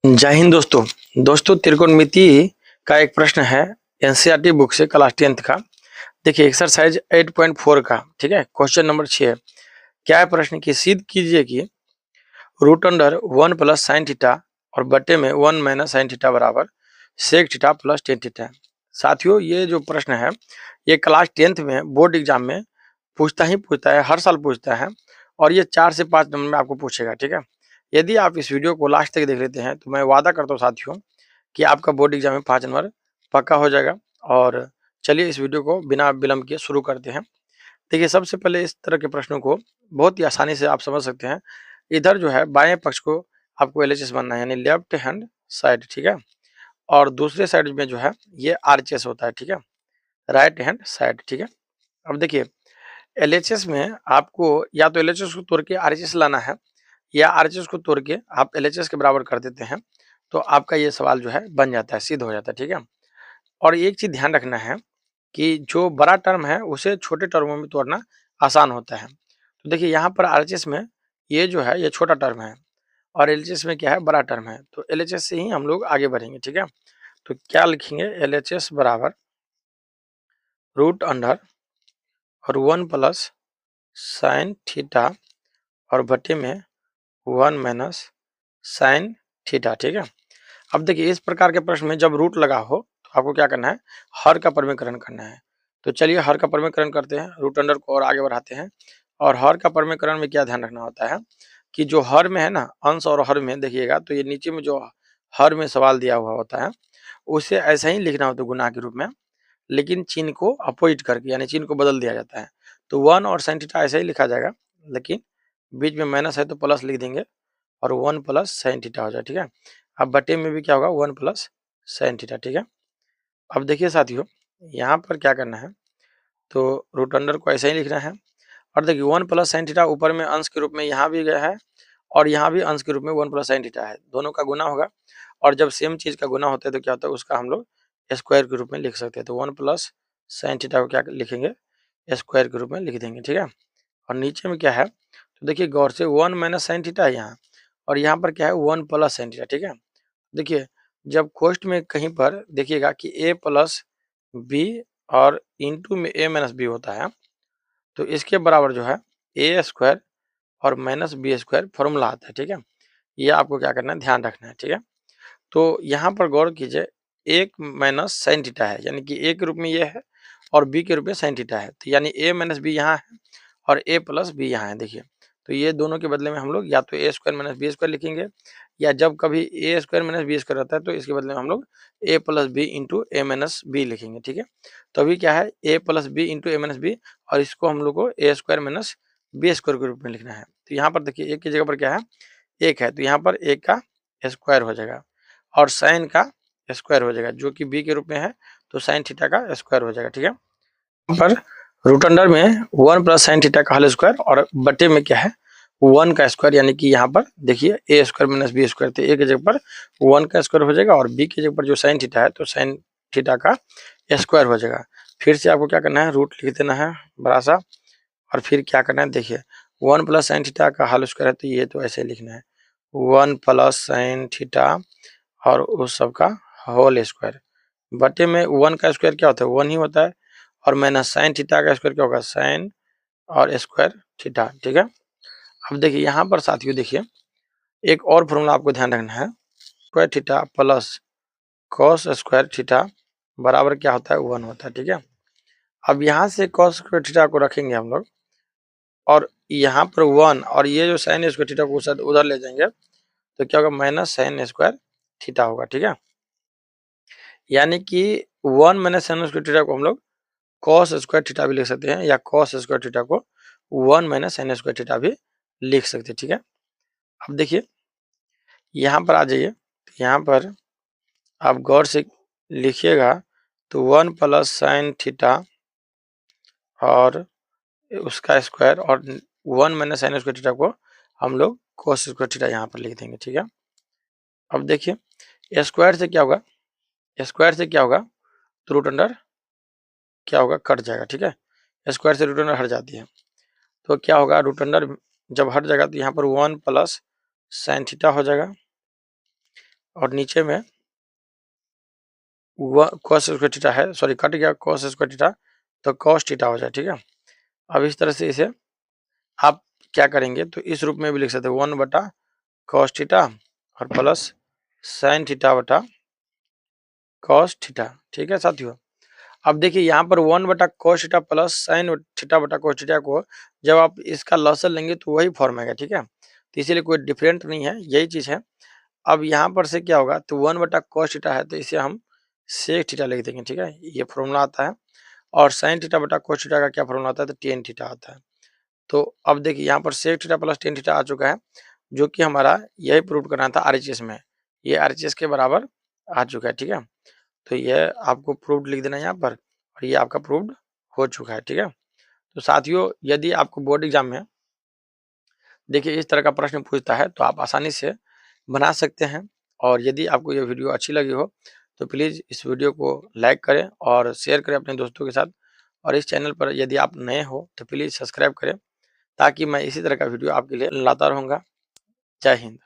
जय हिंद दोस्तों त्रिकोणमिति का एक प्रश्न है एनसीईआरटी बुक से क्लास 10th का। देखिए एक्सरसाइज 8.4 का, ठीक है, क्वेश्चन नंबर 6 है। क्या है प्रश्न की, सिद्ध कीजिए कि root under 1 plus sine theta और बटे में 1 माइनस साइन थीटा बराबर sec theta plus tan theta. साथियों ये जो प्रश्न है ये क्लास 10th में बोर्ड एग्जाम में पूछता है, हर साल पूछता है और ये 4 से 5 नंबर में आपको पूछेगा, ठीक है। यदि आप इस वीडियो को लास्ट तक देख लेते हैं तो मैं वादा करता हूँ साथियों कि आपका बोर्ड एग्जाम में 5 नंबर पक्का हो जाएगा। और चलिए इस वीडियो को बिना विलंब के शुरू करते हैं। देखिए सबसे पहले इस तरह के प्रश्नों को बहुत ही आसानी से आप समझ सकते हैं। इधर जो है बाएं पक्ष को आपको एलएचएस बनना है, यानी लेफ्ट हैंड साइड, ठीक है। और दूसरे साइड में जो है ये आरएचएस होता है, ठीक है, राइट हैंड साइड, ठीक है। अब देखिए एलएचएस में आपको या तो एलएचएस को तोड़ के आरएचएस लाना है या आरएचएस को तोड़ के आप एलएचएस के बराबर कर देते हैं तो आपका ये सवाल जो है बन जाता है, सिद्ध हो जाता है, ठीक है। और एक चीज ध्यान रखना है कि जो बड़ा टर्म है उसे छोटे टर्मों में तोड़ना आसान होता है। तो देखिए यहाँ पर आरएचएस में ये जो है ये छोटा टर्म है और एलएचएस में क्या है, बड़ा टर्म है। तो एलएचएस से ही हम लोग आगे बढ़ेंगे, ठीक है। तो क्या लिखेंगे, एलएचएस बराबर रूट अंडर और 1 प्लस साइन थीटा और बटे में 1 माइनस साइन थीटा, ठीक है। अब देखिए इस प्रकार के प्रश्न में जब रूट लगा हो तो आपको क्या करना है, हर का परमीकरण करना है। तो चलिए हर का परमीकरण करते हैं, रूट अंडर को और आगे बढ़ाते हैं। और हर का परमीकरण में क्या ध्यान रखना होता है कि जो हर में है ना, अंश और हर में देखिएगा तो ये नीचे में जो हर में सवाल दिया हुआ होता है उसे ऐसा ही लिखना होता है गुना के रूप में, लेकिन चिन्ह को अपोजिट करके, यानी चिन्ह को बदल दिया जाता है। तो 1 और साइन थीटा ऐसा ही लिखा जाएगा, लेकिन बीच में माइनस है तो प्लस लिख देंगे और 1 प्लस साइन थीटा हो जाए, ठीक है। अब बटे में भी क्या होगा, 1 प्लस साइन थीटा, ठीक है। अब देखिए साथियों यहाँ पर क्या करना है, तो रूट अंडर को ऐसा ही लिखना है। और देखिए 1 प्लस साइन थीटा ऊपर में अंश के रूप में यहाँ भी गया है और यहाँ भी अंश के रूप में 1 प्लस साइन थीटा है, दोनों का गुना होगा। और जब सेम चीज का गुना होता है तो क्या होता है, उसका हम लोग स्क्वायर के रूप में लिख सकते हैं। तो 1 प्लस साइन थीटा को क्या लिखेंगे, स्क्वायर के रूप में लिख देंगे, ठीक है। और नीचे में क्या है, तो देखिए गौर से 1 माइनस साइन थीटा है यहाँ और यहाँ पर क्या है 1 प्लस साइन थीटा, ठीक है। देखिए जब कोष्ट में कहीं पर देखिएगा कि a प्लस बी और इंटू में a माइनस बी होता है तो इसके बराबर जो है ए स्क्वायर और माइनस बी स्क्वायर फॉर्मूला आता है, ठीक है। ये आपको क्या करना है, ध्यान रखना है, ठीक है। तो यहाँ पर गौर कीजिए 1 माइनस साइन थीटा है, यानी कि a के रूप में ये है और b के रूप में साइन थीटा है, तो यानी a माइनस बी यहाँ है और a प्लस बी यहाँ है। देखिए तो ये दोनों के बदले में हम लोग या तो a square minus b square लिखेंगे, या जब कभी a square minus b square रहता है तो इसके बदले में हम लोग a plus b into a minus b लिखेंगे, ठीक है। तो अभी क्या है, a plus b into a minus b और इसको हम लोग को a square minus b square के रूप में लिखना है। तो यहाँ पर देखिए एक की जगह पर क्या है, एक है, तो यहाँ पर एक का स्क्वायर हो जाएगा और साइन का स्क्वायर हो जाएगा, जो कि बी के रूप में है तो साइन थीटा का स्क्वायर हो जाएगा, ठीक है। यहाँ पर रूट अंडर में 1 प्लस साइन थीटा का होल स्क्वायर और बटे में क्या है 1 का स्क्वायर, यानी कि यहाँ पर देखिए ए स्क्वायर माइनस बी स्क्वायर, तो ए की जगह पर 1 का स्क्वायर हो जाएगा और बी की जगह पर जो साइन थीटा है तो साइन थीटा का स्क्वायर हो जाएगा। फिर से आपको क्या करना है, रूट लिख देना है बड़ा सा और फिर क्या करना है, देखिए 1 प्लस साइन थीटा का होल स्क्वायर है तो ये तो ऐसे लिखना है 1 प्लस साइन थीटा और उस सब का होल स्क्वायर, बटे में 1 का स्क्वायर क्या होता है 1 ही होता है और माइनस साइन थीटा का स्क्वायर क्या होगा, साइन और स्क्वायर थीटा, ठीक है। अब देखिए यहाँ पर साथियों देखिए एक और फॉर्मूला आपको ध्यान रखना है, square theta plus cos square theta बराबर क्या होता है 1 होता है, ठीक है। अब यहाँ से कॉस स्क्वायर थीटा को रखेंगे हम लोग और यहाँ पर 1 और ये जो साइन स्क्वायर थीटा को उधर ले जाएंगे तो क्या होगा, माइनस साइन स्क्वायर थीटा होगा, ठीक है। यानी कि 1 माइनस साइन स्क्वायर थीटा को हम लोग कॉस स्क्वायर थीटा भी लिख सकते हैं या कॉस स्क्वायर थीटा को 1 माइनस साइन स्क्वायर थीटा भी लिख सकते हैं, ठीक है। अब देखिए यहाँ पर आ जाइए, यहाँ पर आप गौर से लिखिएगा तो 1 प्लस साइन थीटा और उसका स्क्वायर और 1 माइनस साइन स्क्वायर थीटा को हम लोग कॉस स्क्वायर थीटा यहाँ पर लिख देंगे, ठीक है। अब देखिए स्क्वायर से क्या होगा, स्क्वायर से क्या होगा तो रूट अंडर क्या होगा, कट जाएगा, ठीक है। स्क्वायर से रूट अंडर हट जाती है तो क्या होगा, रूट अंडर जब हट जाएगा तो यहाँ पर 1 प्लस साइन थीटा हो जाएगा और नीचे में cos स्क्वायर थीटा है, सॉरी कट गया cos स्क्वायर थीटा, तो cos थीटा हो जाए। ठीक है, अब इस तरह से इसे आप क्या करेंगे, तो इस रूप में भी लिख सकते हैं 1 बटा cos थीटा और प्लस sin थीटा बटा cos थीटा। ठीक है साथियों, अब देखिए यहाँ पर 1 बटा cos theta plus sin theta बटा cos थीटा को जब आप इसका लॉसल लेंगे तो वही फॉर्म आएगा। ठीक है, तो इसीलिए कोई डिफरेंट नहीं है, यही चीज है। अब यहाँ पर से क्या होगा, तो 1 बटा cos थीटा है तो इसे हम sec थीटा लिख देंगे। ठीक है, ये फॉर्मूला आता है। और sin थीटा बटा cos थीटा का क्या फॉर्मूला आता है, तो tan थीटा आता है। तो अब देखिए यहाँ पर sec theta plus tan theta आ चुका है, जो कि हमारा यही प्रूव करना था RHS में, ये RHS के बराबर आ चुका है। ठीक है, तो यह आपको प्रूव्ड लिख देना है यहाँ पर, और ये आपका प्रूव्ड हो चुका है। ठीक है, तो साथियों यदि आपको बोर्ड एग्जाम में देखिए इस तरह का प्रश्न पूछता है तो आप आसानी से बना सकते हैं। और यदि आपको ये वीडियो अच्छी लगी हो तो प्लीज़ इस वीडियो को लाइक करें और शेयर करें अपने दोस्तों के साथ। और इस चैनल पर यदि आप नए हो तो प्लीज़ सब्सक्राइब करें, ताकि मैं इसी तरह का वीडियो आपके लिए लाता रहूँगा। जय हिंद।